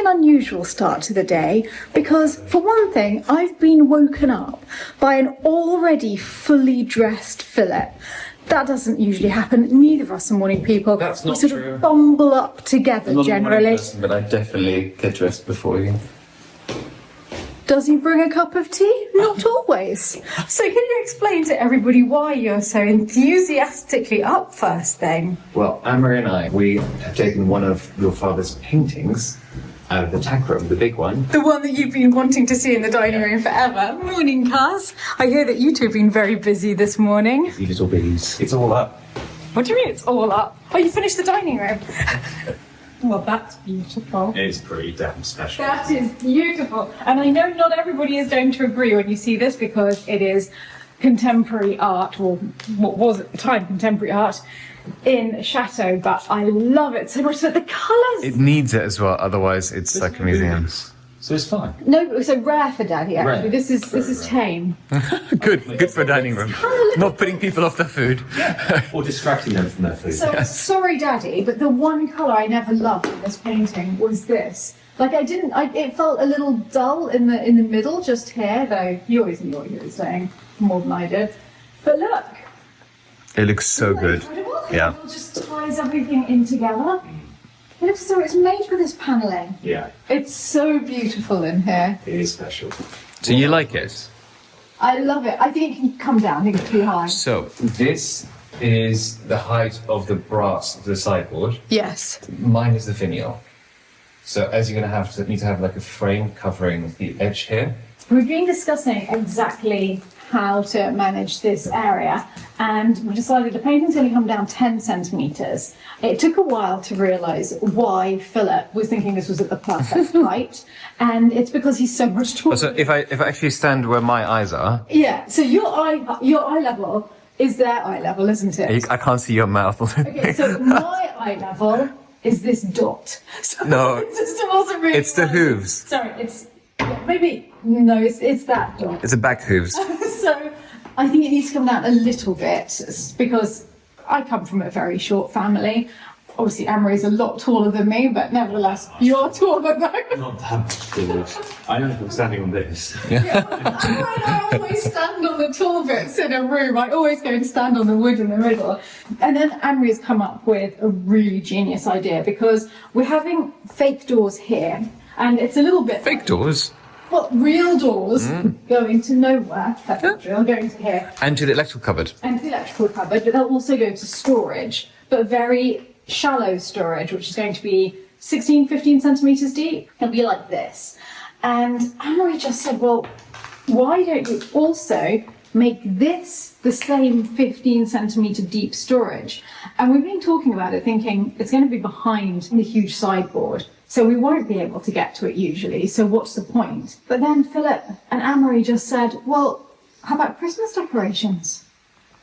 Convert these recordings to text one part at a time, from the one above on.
an unusual start to the day because, for one thing, I've been woken up by an already fully dressed Philip. That doesn't usually happen. Neither of us are morning people. That's not we sort true. of bumble up together I'm not generally. a morning person, but I definitely get dressed before you. Does he bring a cup of tea? Not always. So can you explain to everybody why you're so enthusiastically up first thing? Well, Anne-Marie and I, we have taken one of your father's paintings out of the tack room, the big one. The one that you've been wanting to see in the dining room forever. Morning, Cuz. I hear that you two have been very busy this morning. Busy little bees. It's all up. What do you mean it's all up? Oh, you finished the dining room? Well, that's beautiful. It's pretty damn special. That is beautiful. And I know not everybody is going to agree when you see this because it is contemporary art, or what was at the time contemporary art, in Chateau, but I love it so much. So the colours... It needs it as well, otherwise it's like a museum. So it's fine. No, it was so rare for Daddy, actually. Rare. This is Very tame. Good for a dining room. Not putting people off their food. Or distracting them from their food. So, sorry, Daddy, but the one colour I never loved in this painting was this. Like, it felt a little dull in the middle, just here, though you always knew what you were saying, more than I did. But look. It looks so good. Incredible? Yeah. It all just ties everything in together. It looks so, it's made for this panelling. Yeah, It's so beautiful in here. it is special. So you like it? I love it. I think it can come down, I think it's too high. So, This is the height of the brass of the sideboard. Yes. Mine is the finial. So as you're going to need to have like a frame covering the edge here. We've been discussing exactly how to manage this area, and we decided the painting's going to come down 10 centimetres. It took a while to realise why Philip was thinking this was at the perfect height, and it's because he's so much taller. so if I actually stand where my eyes are, Yeah, so your eye level is their eye level, isn't it? I can't see your mouth. Okay, so my eye level is this dot. So No, it just wasn't really it's the right. hooves. Sorry, it's that dot. It's the back hooves. So I think it needs to come down a little bit because I come from a very short family. Obviously, Anne-Marie's a lot taller than me, but nevertheless, you're taller though. Not that much. I know if I'm standing on this. I always stand on the tall bits in a room. I always go and stand on the wood in the middle. And then Anne-Marie's come up with a really genius idea because we're having fake doors here, and it's a little bit Fake doors. Well, real doors going to nowhere. That's real, going to here. And to the electrical cupboard. And the electrical cupboard, but they'll also go to storage, but very shallow storage, which is going to be 15 centimetres deep. It'll be like this. And Anne-Marie just said, well, why don't you also make this the same 15 centimetre deep storage? And we've been talking about it, thinking it's going to be behind the huge sideboard. So we won't be able to get to it usually, so what's the point? But then Philip and Anne-Marie just said, well, how about Christmas decorations?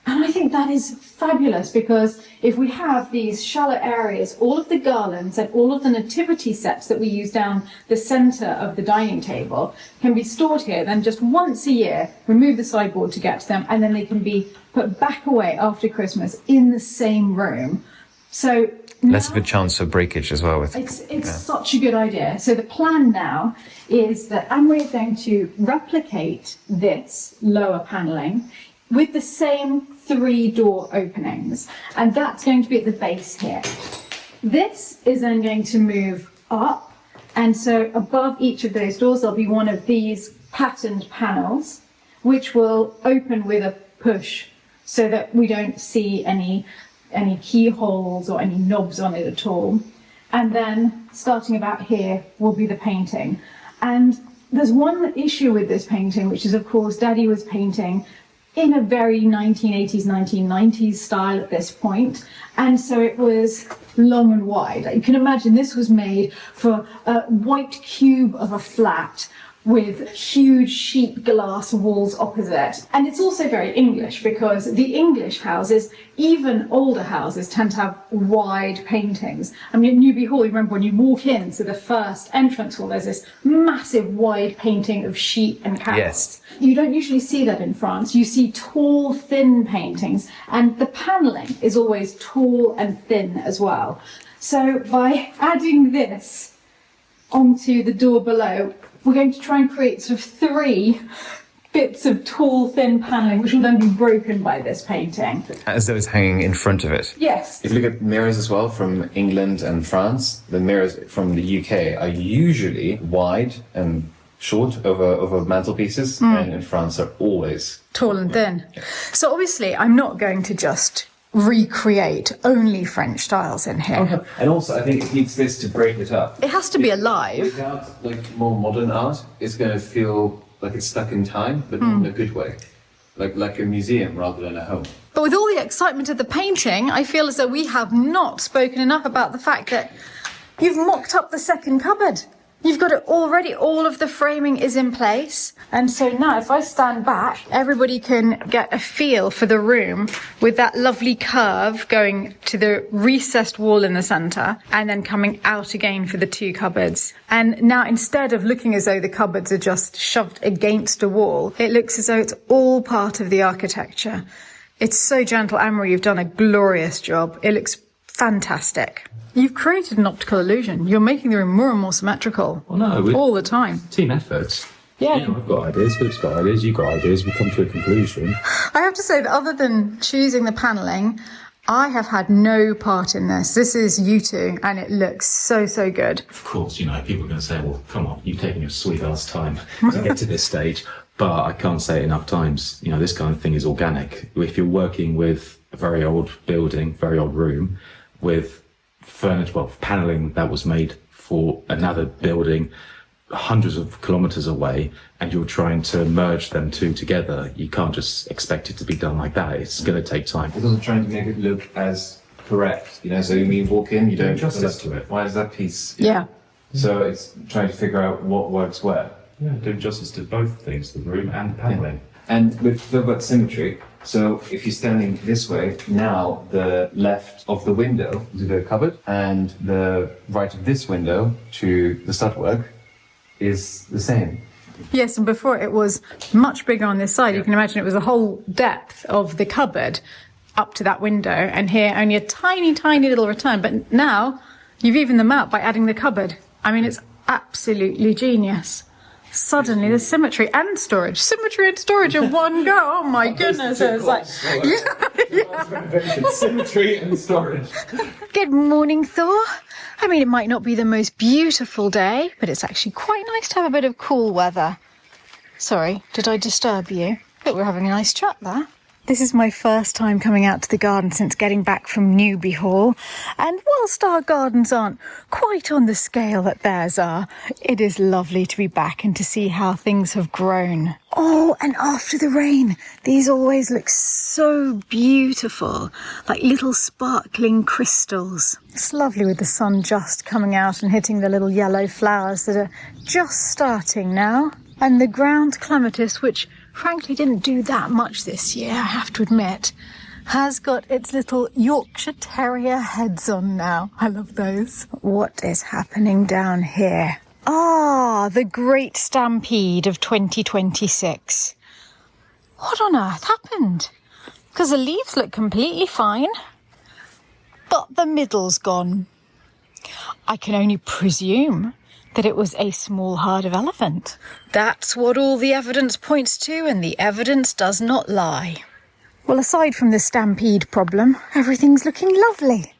And I think that is fabulous because if we have these shallow areas, all of the garlands and all of the nativity sets that we use down the centre of the dining table can be stored here, then just once a year, remove the sideboard to get to them, and then they can be put back away after Christmas in the same room. So Less of a chance for breakage as well. It's such a good idea. So the plan now is that Anne-Marie is going to replicate this lower panelling with the same 3 door openings, and that's going to be at the base here. This is then going to move up, and so above each of those doors there'll be one of these patterned panels which will open with a push so that we don't see any keyholes or any knobs on it at all. And then starting about here will be the painting. And there's one issue with this painting, which is, of course, Daddy was painting in a very 1980s, 1990s style at this point. And so it was long and wide. You can imagine this was made for a white cube of a flat with huge sheet glass walls opposite. And it's also very English because the English houses, even older houses, tend to have wide paintings. I mean, at Newby Hall, you remember when you walk in to the first entrance hall, there's this massive wide painting of sheep and cows. Yes. You don't usually see that in France. You see tall, thin paintings, and the panelling is always tall and thin as well. So by adding this onto the door below, we're going to try and create sort of 3 bits of tall, thin panelling, which will then be broken by this painting. As though it's hanging in front of it. Yes. If you look at mirrors as well from England and France, the mirrors from the UK are usually wide and short over mantelpieces, and in France are always Tall and thin. So obviously, I'm not going to just recreate only French styles in here. And also, I think it needs this to break it up. It has to be alive. Without like more modern art, it's going to feel like it's stuck in time, but not in a good way. Like a museum rather than a home. But with all the excitement of the painting, I feel as though we have not spoken enough about the fact that you've mocked up the second cupboard. You've got it already, all of the framing is in place. And so now if I stand back, everybody can get a feel for the room with that lovely curve going to the recessed wall in the centre and then coming out again for the 2 cupboards. And now instead of looking as though the cupboards are just shoved against a wall, it looks as though it's all part of the architecture. It's so gentle. Anne-Marie, you've done a glorious job. It looks fantastic. You've created an optical illusion. You're making the room more and more symmetrical. Well, no, all the time. Team efforts. Yeah. You know, I've got ideas, Philip's got ideas, you've got ideas, we come to a conclusion. I have to say that other than choosing the panelling, I have had no part in this. This is you two, and it looks so, so good. Of course, you know, people are going to say, well, come on, you've taken your sweet ass time to get to this stage. But I can't say it enough times, you know, this kind of thing is organic. If you're working with a very old building, very old room, with furniture, well, panelling that was made for another building hundreds of kilometers away, and you're trying to merge them 2 together, you can't just expect it to be done like that. It's going to take time. It's also trying to make it look as correct, you know, so when you walk in, you don't justice to it. Why is that piece? Yeah. So it's trying to figure out what works where. Yeah, doing justice to both things, the room and the panelling. And with about symmetry, so if you're standing this way, now the left of the window to the cupboard and the right of this window to the stud is the same. Yes, and before it was much bigger on this side. You can imagine it was the whole depth of the cupboard up to that window, and here only a tiny, tiny little return. But now you've evened them out by adding the cupboard. I mean, it's absolutely genius. Suddenly there's symmetry and storage. Symmetry and storage in one go. Oh my goodness. It's like, Symmetry and storage. Good morning, Thor. I mean, it might not be the most beautiful day, but it's actually quite nice to have a bit of cool weather. Sorry, did I disturb you? But we're having a nice chat there. This is my first time coming out to the garden since getting back from Newby Hall, and whilst our gardens aren't quite on the scale that theirs are, it is lovely to be back and to see how things have grown. Oh, and after the rain, these always look so beautiful, like little sparkling crystals. It's lovely with the sun just coming out and hitting the little yellow flowers that are just starting now. And the ground clematis, which frankly didn't do that much this year, I have to admit, has got its little Yorkshire Terrier heads on now. I love those. What is happening down here? Ah, the Great Stampede of 2026. What on earth happened? Because the leaves look completely fine, but the middle's gone. I can only presume that it was a small herd of elephant. That's what all the evidence points to, and the evidence does not lie. Well, aside from the stampede problem, everything's looking lovely.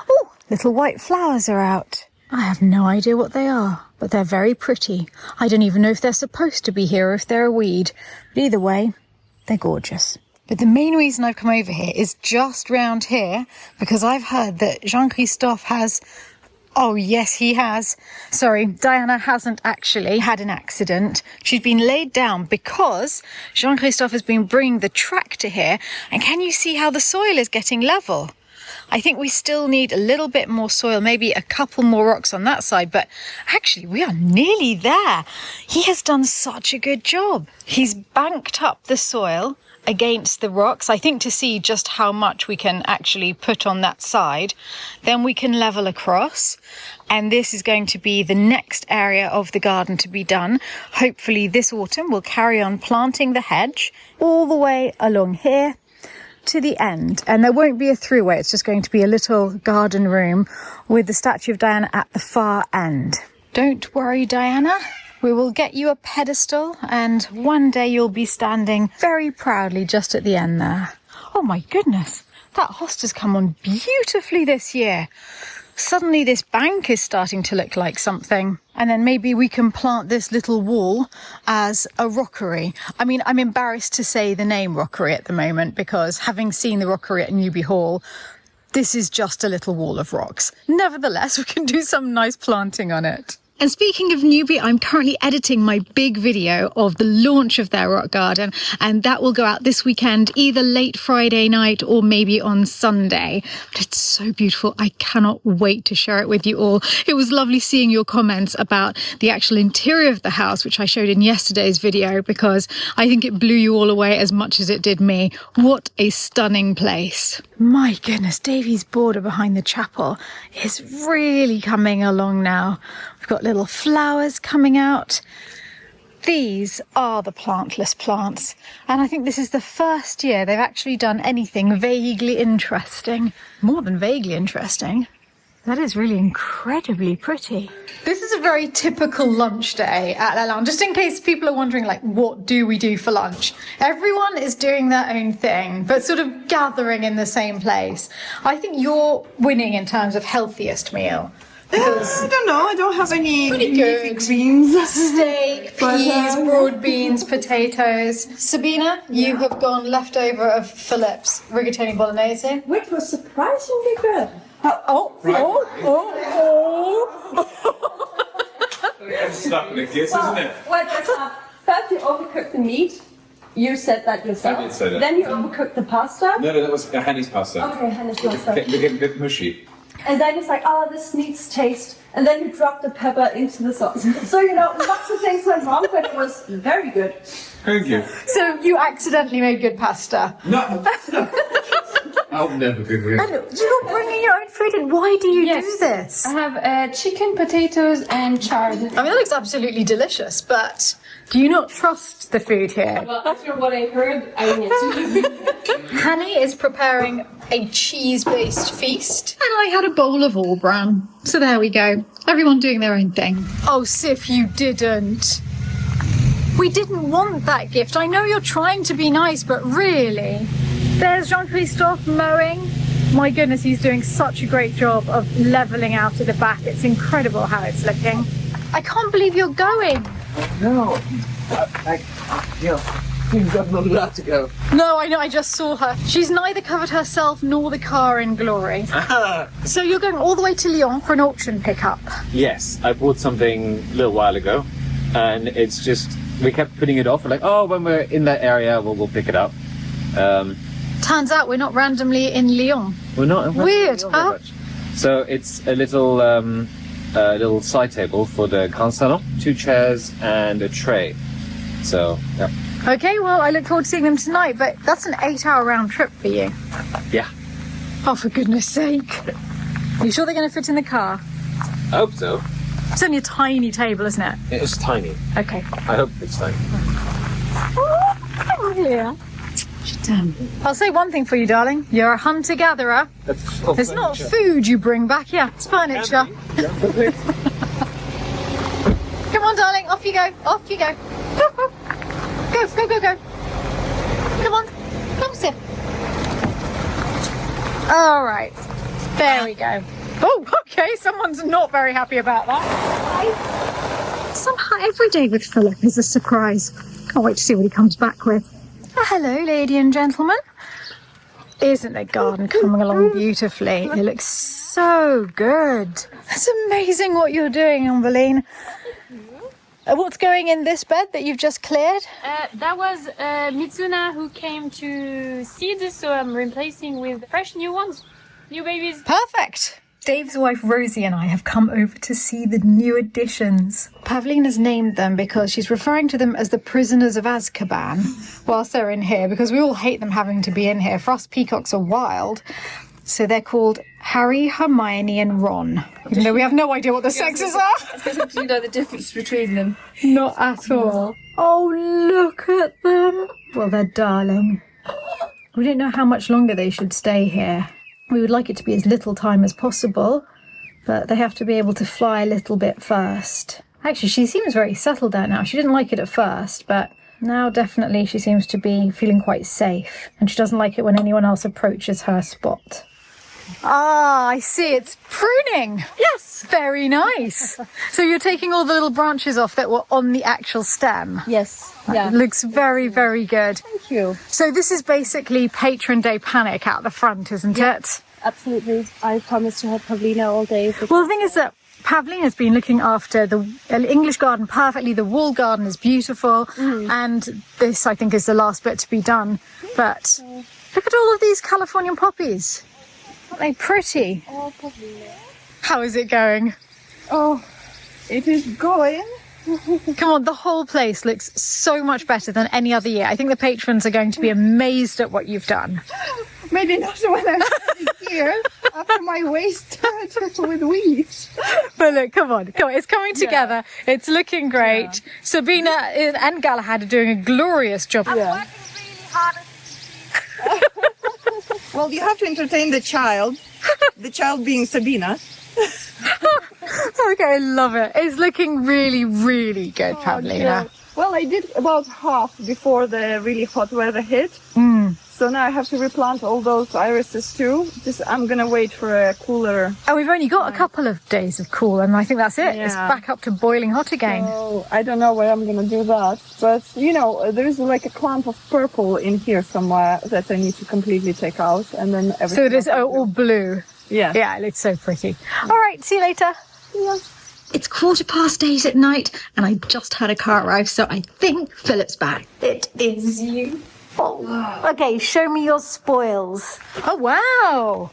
Oh, little white flowers are out. I have no idea what they are, but they're very pretty. I don't even know if they're supposed to be here or if they're a weed. But either way, they're gorgeous. But the main reason I've come over here is just round here, because I've heard that Jean-Christophe has... Oh, yes, he has. Sorry, Diana hasn't actually had an accident. She's been laid down because Jean-Christophe has been bringing the tractor here. And can you see how the soil is getting level? I think we still need a little bit more soil, maybe a couple more rocks on that side, but actually we are nearly there. He has done such a good job. He's banked up the soil against the rocks, I think, to see just how much we can actually put on that side. Then we can level across, and this is going to be the next area of the garden to be done. Hopefully this autumn we'll carry on planting the hedge all the way along here to the end, and there won't be a throughway. It's just going to be a little garden room with the statue of Diana at the far end. Don't worry, Diana. We will get you a pedestal and one day you'll be standing very proudly just at the end there. Oh my goodness, that host has come on beautifully this year. Suddenly this bank is starting to look like something. And then maybe we can plant this little wall as a rockery. I mean, I'm embarrassed to say the name rockery at the moment because having seen the rockery at Newby Hall, this is just a little wall of rocks. Nevertheless, we can do some nice planting on it. And speaking of Newby, I'm currently editing my big video of the launch of their rock garden, and that will go out this weekend, either late Friday night or maybe on Sunday. But it's so beautiful. I cannot wait to share it with you all. It was lovely seeing your comments about the actual interior of the house, which I showed in yesterday's video, because I think it blew you all away as much as it did me. What a stunning place. My goodness, Davy's border behind the chapel is really coming along now. We've got little flowers coming out. These are the plantless plants. And I think this is the first year they've actually done anything vaguely interesting. More than vaguely interesting. That is really incredibly pretty. This is a very typical lunch day at Lalande. Just in case people are wondering, like, what do we do for lunch? Everyone is doing their own thing, but sort of gathering in the same place. I think you're winning in terms of healthiest meal. Because I don't know, I don't have any pretty leafy good. greens. Steak, peas, broad beans, potatoes. Sabina, you have gone leftover of Philip's rigatoni bolognese. Which was surprisingly good. It's stuck with a kiss, isn't it? Well, first you overcooked the meat. You said that yourself. I did say that. Then you overcooked the pasta. No, that was Hanny's pasta. Okay, Hannes They pasta. get a bit mushy. And then it's like, oh, this needs taste. And then you drop the pepper into the sauce. So, lots of things went wrong, but it was very good. Thank you. So you accidentally made good pasta. No. I'll never be good. And you're bringing your own food in. Why do you do this? I have chicken, potatoes, and chard. I mean, that looks absolutely delicious, but do you not trust the food here? Well, after what I heard, I need to. Hanny is preparing a cheese-based feast. And I had a bowl of all brown. So there we go. Everyone doing their own thing. Oh, Sif, you didn't. We didn't want that gift. I know you're trying to be nice, but really. There's Jean-Christophe mowing. My goodness, he's doing such a great job of levelling out at the back. It's incredible how it's looking. I can't believe you're going. No, you've got not allowed to go. No, I know, I just saw her. She's neither covered herself nor the car in glory. So you're going all the way to Lyon for an auction pickup. Yes, I bought something a little while ago, and it's just, we kept putting it off. We're like, oh, when we're in that area, we'll pick it up. Turns out we're not randomly in Lyon. We're not. Weird, not very huh? much. So it's a little side table for the grand salon, 2 chairs and a tray. So, yeah. Okay, well, I look forward to seeing them tonight, but that's an 8-hour round trip for you. Yeah. Oh, for goodness sake. Are you sure they're going to fit in the car? I hope so. It's only a tiny table, isn't it? It's tiny. Okay. I hope it's tiny. Oh, yeah. I'll say one thing for you, darling. You're a hunter-gatherer. It's not food you bring back, yeah, it's furniture. Come on, darling, off you go, off you go. Go, go, go, go, go, go. Come on, come sit. All right, there we go. Oh, okay, someone's not very happy about that. Somehow every day with Philip is a surprise. Can't wait to see what he comes back with. Hello, lady and gentlemen. Isn't the garden coming along beautifully? It looks so good. It's amazing what you're doing, Umbeline. What's going in this bed that you've just cleared? That was Mitsuna who came to seeds, so I'm replacing with fresh new ones. New babies. Perfect. Dave's wife Rosie and I have come over to see the new additions. Pavlina's named them because she's referring to them as the prisoners of Azkaban whilst they're in here, because we all hate them having to be in here. For us, peacocks are wild. So they're called Harry, Hermione and Ron, even though we have no idea what the sexes are. Especially do you know the difference between them. Not at all. Oh, look at them. Well, they're darling. We don't know how much longer they should stay here. We would like it to be as little time as possible, but they have to be able to fly a little bit first. Actually, she seems very settled there now. She didn't like it at first, but now definitely she seems to be feeling quite safe, and she doesn't like it when anyone else approaches her spot. Ah, I see. It's pruning. Yes. Very nice. So you're taking all the little branches off that were on the actual stem. Yes. It looks very, very good. Thank you. So this is basically Patron Day Panic out the front, isn't it? Absolutely. I promise to have Pavlina all day. Well, the thing is that Pavlina's been looking after the English garden perfectly. The wall garden is beautiful. And this, I think, is the last bit to be done. But look at all of these Californian poppies. Aren't they pretty? Oh, Pavlina. How is it going? Oh, it is going. Come on, the whole place looks so much better than any other year. I think the patrons are going to be amazed at what you've done. Maybe not when I'm here after my waist started with weeds. But look, come on, it's coming together. It's looking great. Sabina and Galahad are doing a glorious job. Working really hard. Well, you have to entertain the child being Sabina. Okay, I love it. It's looking really, really good, Pavlina. Yeah. Well, I did about half before the really hot weather hit. So now I have to replant all those irises too. I'm gonna wait for a cooler. And we've only got a couple of days of cool, and I think that's it. It's Yeah. back up to boiling hot again. So I don't know where I'm gonna do that, but you know, there is like a clump of purple in here somewhere that I need to completely take out, and then everything. So it is else all blue. Yeah. Yeah, it looks so pretty. All right, see you later. Yeah. It's 8:15 at night, and I just had a car arrive, so I think Philip's back. It is you. Okay, show me your spoils. Oh, wow.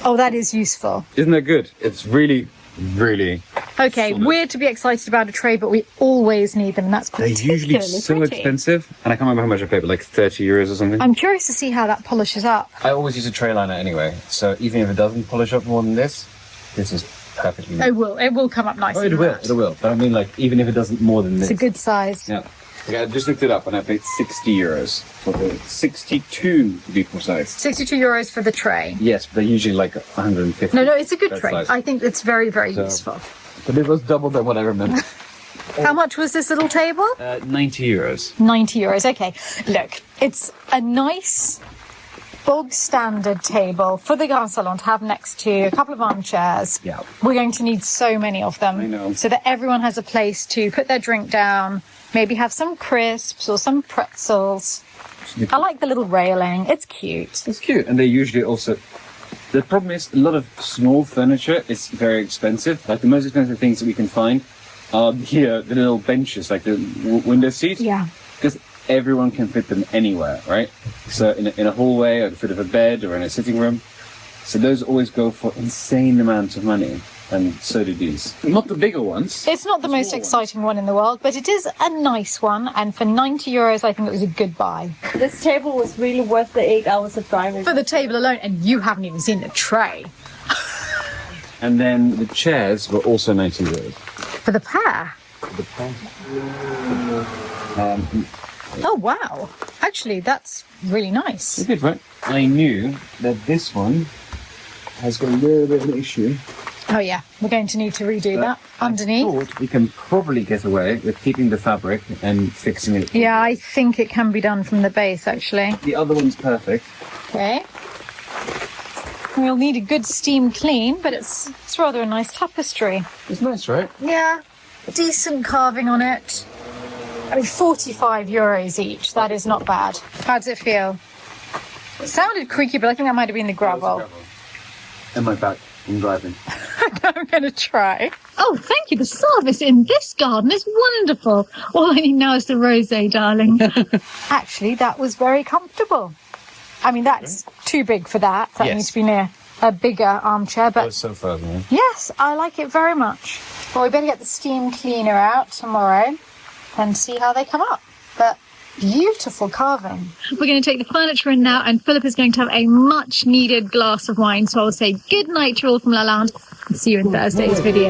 Oh, that is useful. Isn't that good? It's really, really. Okay, weird to be excited about a tray, but we always need them, and that's They're particularly usually so pretty. expensive, and I can't remember how much I paid, but like 30 euros or something. I'm curious to see how that polishes up. I always use a tray liner anyway, so even if it doesn't polish up more than this is perfectly nice. It will come up nicely. It will. But I mean, like, even if it doesn't more than It's this. a good size. Yeah. Okay, I just looked it up and I paid 60 euros for the 62 to be precise. 62 euros for the tray. Yes, but they're usually like 150. No, it's a good that tray. size. I think it's very, very So- useful. But it was double than what I remember. How much was this little table? 90 euros. 90 euros. Okay, look, it's a nice bog standard table for the garden salon to have next to a couple of armchairs. Yeah. We're going to need so many of them. I know. So that everyone has a place to put their drink down, maybe have some crisps or some pretzels. I like the little railing. It's cute. It's cute. And they usually also... The problem is a lot of small furniture is very expensive. Like the most expensive things that we can find are the little benches, like the window seats. Yeah. Because everyone can fit them anywhere, right? So in a hallway, or the foot of a bed, or in a sitting room. So those always go for insane amounts of money. And so do these. Not the bigger ones. It's not the most exciting one in the world, but it is a nice one. And for 90 euros, I think it was a good buy. This table was really worth the 8 hours of driving. For the table alone, and you haven't even seen the tray. And then the chairs were also 90 euros. For the pair. Oh, wow. Actually, that's really nice. It's good, right? I knew that this one has got a little bit of an issue. Oh, yeah. We're going to need to redo that underneath. I thought we can probably get away with keeping the fabric and fixing it. Yeah, I think it can be done from the base, actually. The other one's perfect. Okay. We'll need a good steam clean, but it's rather a nice tapestry. It's nice, right? Yeah. Decent carving on it. I mean, 45 euros each. That is not bad. How does it feel? It sounded creaky, but I think that might have been the gravel. And my back from driving. I'm going to try. Oh, thank you. The service in this garden is wonderful. All I need now is the rosé, darling. Actually, that was very comfortable. I mean, that's too big for that. That Yes. needs to be near a bigger armchair, but So far, man. yes, I like it very much. Well, we better get the steam cleaner out tomorrow and see how they come up. But beautiful carving. We're going to take the furniture in now, and Philip is going to have a much needed glass of wine. So I'll say good night to you all from Lalande and see you in Thursday's video.